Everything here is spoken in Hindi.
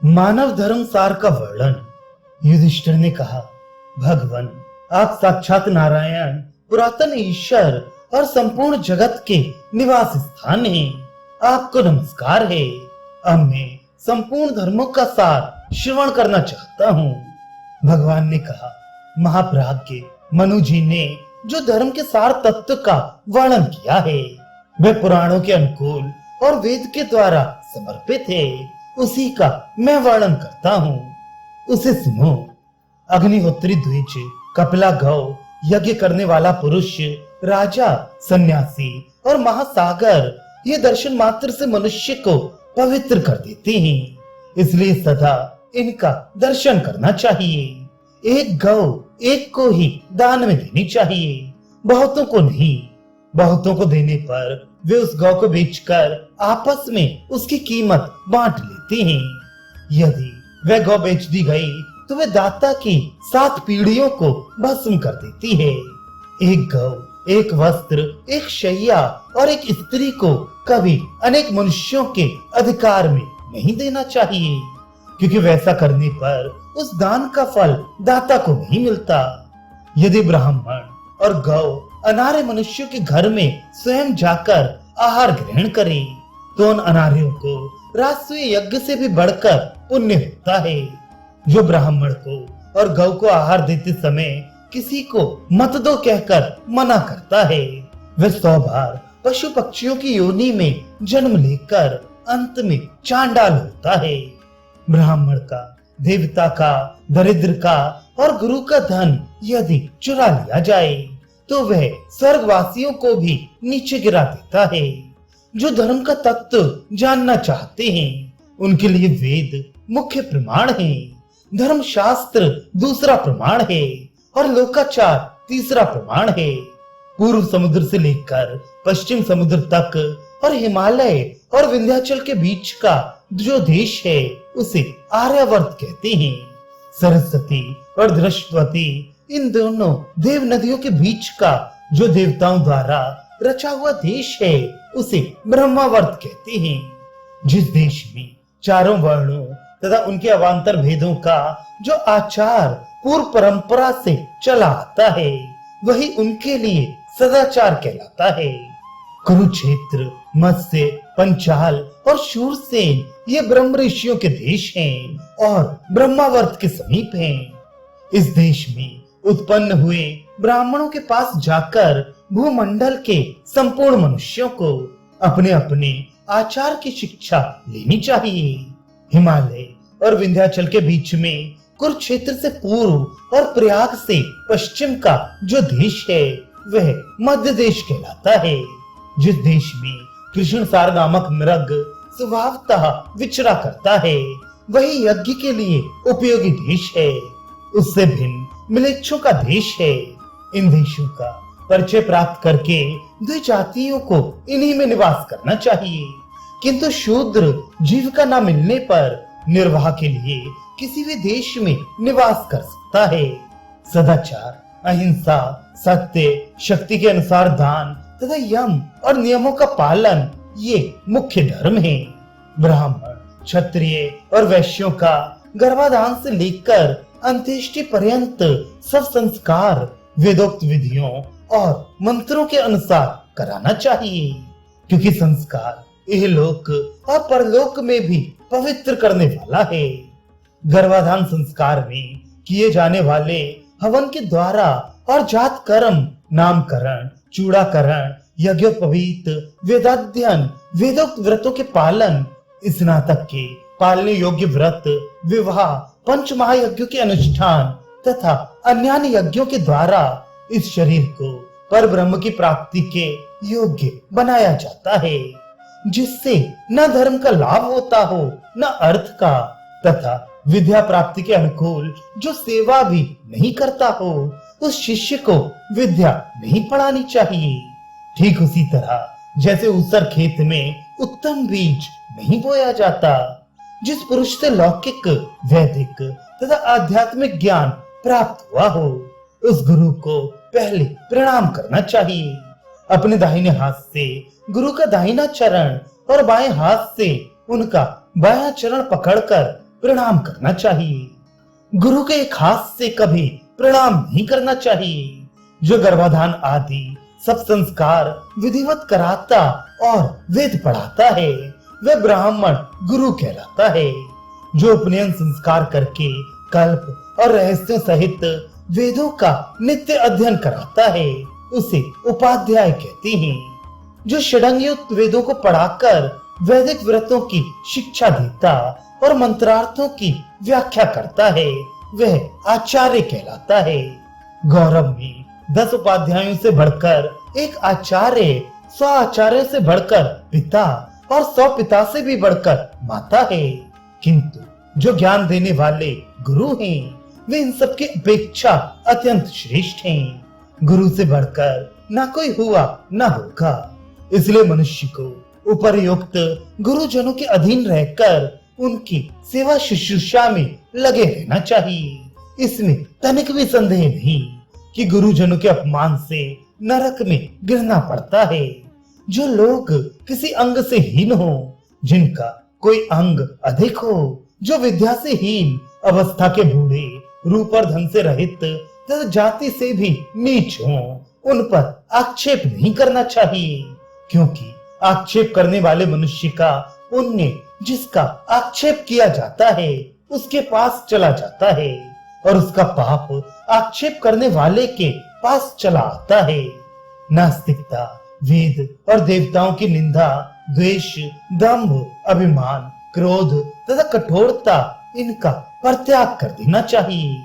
मानव धर्म सार का वर्णन। युधिष्ठिर ने कहा, भगवान, आप साक्षात नारायण, पुरातन ईश्वर और संपूर्ण जगत के निवास स्थान हैं। आपको नमस्कार है। अब मैं संपूर्ण धर्मों का सार श्रवण करना चाहता हूँ। भगवान ने कहा, महाप्राज्ञ मनु जी ने जो धर्म के सार तत्व का वर्णन किया है वह पुराणों के अनुकूल और वेद के द्वारा समर्पित है। उसी का मैं वर्णन करता हूँ, उसे सुनो। अग्निहोत्री द्विज, कपिला गौ, यज्ञ करने वाला पुरुष, राजा, सन्यासी और महासागर ये दर्शन मात्र से मनुष्य को पवित्र कर देते हैं, इसलिए सदा इनका दर्शन करना चाहिए। एक गौ एक को ही दान में देनी चाहिए, बहुतों को नहीं। बहुतों को देने पर वे उस गौ को बेचकर आपस में उसकी कीमत बांट लेते हैं। यदि वह गौ बेच दी गई तो वे दाता की 7 पीढ़ियों को भस्म कर देती है। एक गौ, एक वस्त्र, एक शैया और एक स्त्री को कभी अनेक मनुष्यों के अधिकार में नहीं देना चाहिए, क्योंकि वैसा करने पर उस दान का फल दाता को नहीं मिलता। यदि ब्राह्मण और गौ अनार्य मनुष्यों के घर में स्वयं जाकर आहार ग्रहण करें तो उन अनार्यों को राष्ट्रीय यज्ञ से भी बढ़कर पुण्य होता है। जो ब्राह्मण को और गौ को आहार देते समय किसी को मत दो कहकर मना करता है, वह 100 बार पशु पक्षियों की योनि में जन्म लेकर अंत में चांडाल होता है। ब्राह्मण का, देवता का, दरिद्र का और गुरु का धन यदि चुरा लिया जाए तो वह स्वर्गवासियों को भी नीचे गिरा देता है। जो धर्म का तत्व जानना चाहते हैं उनके लिए वेद मुख्य प्रमाण है, धर्म शास्त्र दूसरा प्रमाण है और लोकाचार तीसरा प्रमाण है। पूर्व समुद्र से लेकर पश्चिम समुद्र तक और हिमालय और विंध्याचल के बीच का जो देश है उसे आर्यावर्त कहते हैं। सरस्वती और दृष्टवती इन दोनों देव नदियों के बीच का जो देवताओं द्वारा रचा हुआ देश है उसे ब्रह्मावर्त कहते हैं। जिस देश में चारों वर्णों तथा उनके अवान्तर भेदों का जो आचार पूर्व परंपरा से चला आता है वही उनके लिए सदाचार कहलाता है। कुरुक्षेत्र, मत्स्य, पंचाल और शूरसेन ये ब्रह्म ऋषियों के देश हैं और ब्रह्मावर्त के समीप हैं। इस देश में उत्पन्न हुए ब्राह्मणों के पास जाकर भूमंडल के संपूर्ण मनुष्यों को अपने अपने आचार की शिक्षा लेनी चाहिए। हिमालय और विंध्याचल के बीच में कुरुक्षेत्र से पूर्व और प्रयाग से पश्चिम का जो देश है वह मध्य देश कहलाता है। जिस देश में कृष्णसार नामक मृग स्वभावतः विचरा करता है वही यज्ञ के लिए उपयोगी देश है। उससे भिन्न मिलेच्छों का देश है। इन देशों का परिचय प्राप्त करके द्विजातियों को इन्हीं में निवास करना चाहिए, किंतु शूद्र जीविका न मिलने पर निर्वाह के लिए किसी भी देश में निवास कर सकता है। सदाचार, अहिंसा, सत्य, शक्ति के अनुसार दान तथा यम और नियमों का पालन ये मुख्य धर्म है। ब्राह्मण, क्षत्रिय और वैश्यों का गर्भाधान से लेकर अंत्येष्टि पर्यंत सब संस्कार वेदोक्त विधियों और मंत्रों के अनुसार कराना चाहिए, क्योंकि संस्कार इहलोक और परलोक में भी पवित्र करने वाला है। गर्भाधान संस्कार में किए जाने वाले हवन के द्वारा और जात कर्म, नामकरण, चूड़ाकरण, यज्ञोपवीत, वेदाध्ययन, वेदोक्त व्रतों के पालन, स्नातक के पालने योग्य व्रत, विवाह, पंच महायज्ञों के अनुष्ठान तथा अन्य यज्ञों के द्वारा इस शरीर को पर ब्रह्म की प्राप्ति के योग्य बनाया जाता है, जिससे न धर्म का लाभ होता हो न अर्थ का, तथा विद्या प्राप्ति के अनुकूल जो सेवा भी नहीं करता हो उस शिष्य को विद्या नहीं पढ़ानी चाहिए। ठीक उसी तरह जैसे ऊसर खेत में उत्तम बीज नहीं बोया जाता, जिस पुरुष से लौकिक, वैदिक तथा आध्यात्मिक ज्ञान प्राप्त हुआ हो उस गुरु को पहले प्रणाम करना चाहिए। अपने दाहिने हाथ से गुरु का दाहिना चरण और बाएं हाथ से उनका बायां चरण पकड़कर प्रणाम करना चाहिए। गुरु के एक हाथ से कभी प्रणाम नहीं करना चाहिए। जो गर्भाधान आदि सब संस्कार विधिवत कराता और वेद पढ़ाता है वह ब्राह्मण गुरु कहलाता है। जो उपनयन संस्कार करके कल्प और रहस्यों सहित वेदों का नित्य अध्ययन कराता है उसे उपाध्याय कहते हैं। जो षडंगयुक्त वेदों को पढ़ाकर वैदिक व्रतों की शिक्षा देता और मंत्रार्थों की व्याख्या करता है वह आचार्य कहलाता है। गौरव में 10 उपाध्यायों से बढ़कर एक आचार्य, 100 आचार्य से बढ़कर पिता और 100 पिता से भी बढ़कर माता है। किंतु जो ज्ञान देने वाले गुरु हैं वे इन सब की अपेक्षा अत्यंत श्रेष्ठ हैं। गुरु से बढ़कर ना कोई हुआ ना होगा। इसलिए मनुष्य को उपर्युक्त गुरुजनों के अधीन रहकर उनकी सेवा शुश्रूषा में लगे रहना चाहिए। इसमें तनिक भी संदेह नहीं कि गुरुजनों के अपमान से नरक में गिरना पड़ता है। जो लोग किसी अंग से हीन हो, जिनका कोई अंग अधिक हो, जो विद्या से हीन, अवस्था के बूढ़े, रूप और धन से रहित तथा जाति से भी नीच हो, उन पर आक्षेप नहीं करना चाहिए, क्योंकि आक्षेप करने वाले मनुष्य का पुण्य जिसका आक्षेप किया जाता है उसके पास चला जाता है और उसका पाप आक्षेप करने वाले के पास चला आता है। नास्तिकता, वेद और देवताओं की निंदा, द्वेष, दंभ, अभिमान, क्रोध तथा कठोरता इनका परित्याग कर देना चाहिए।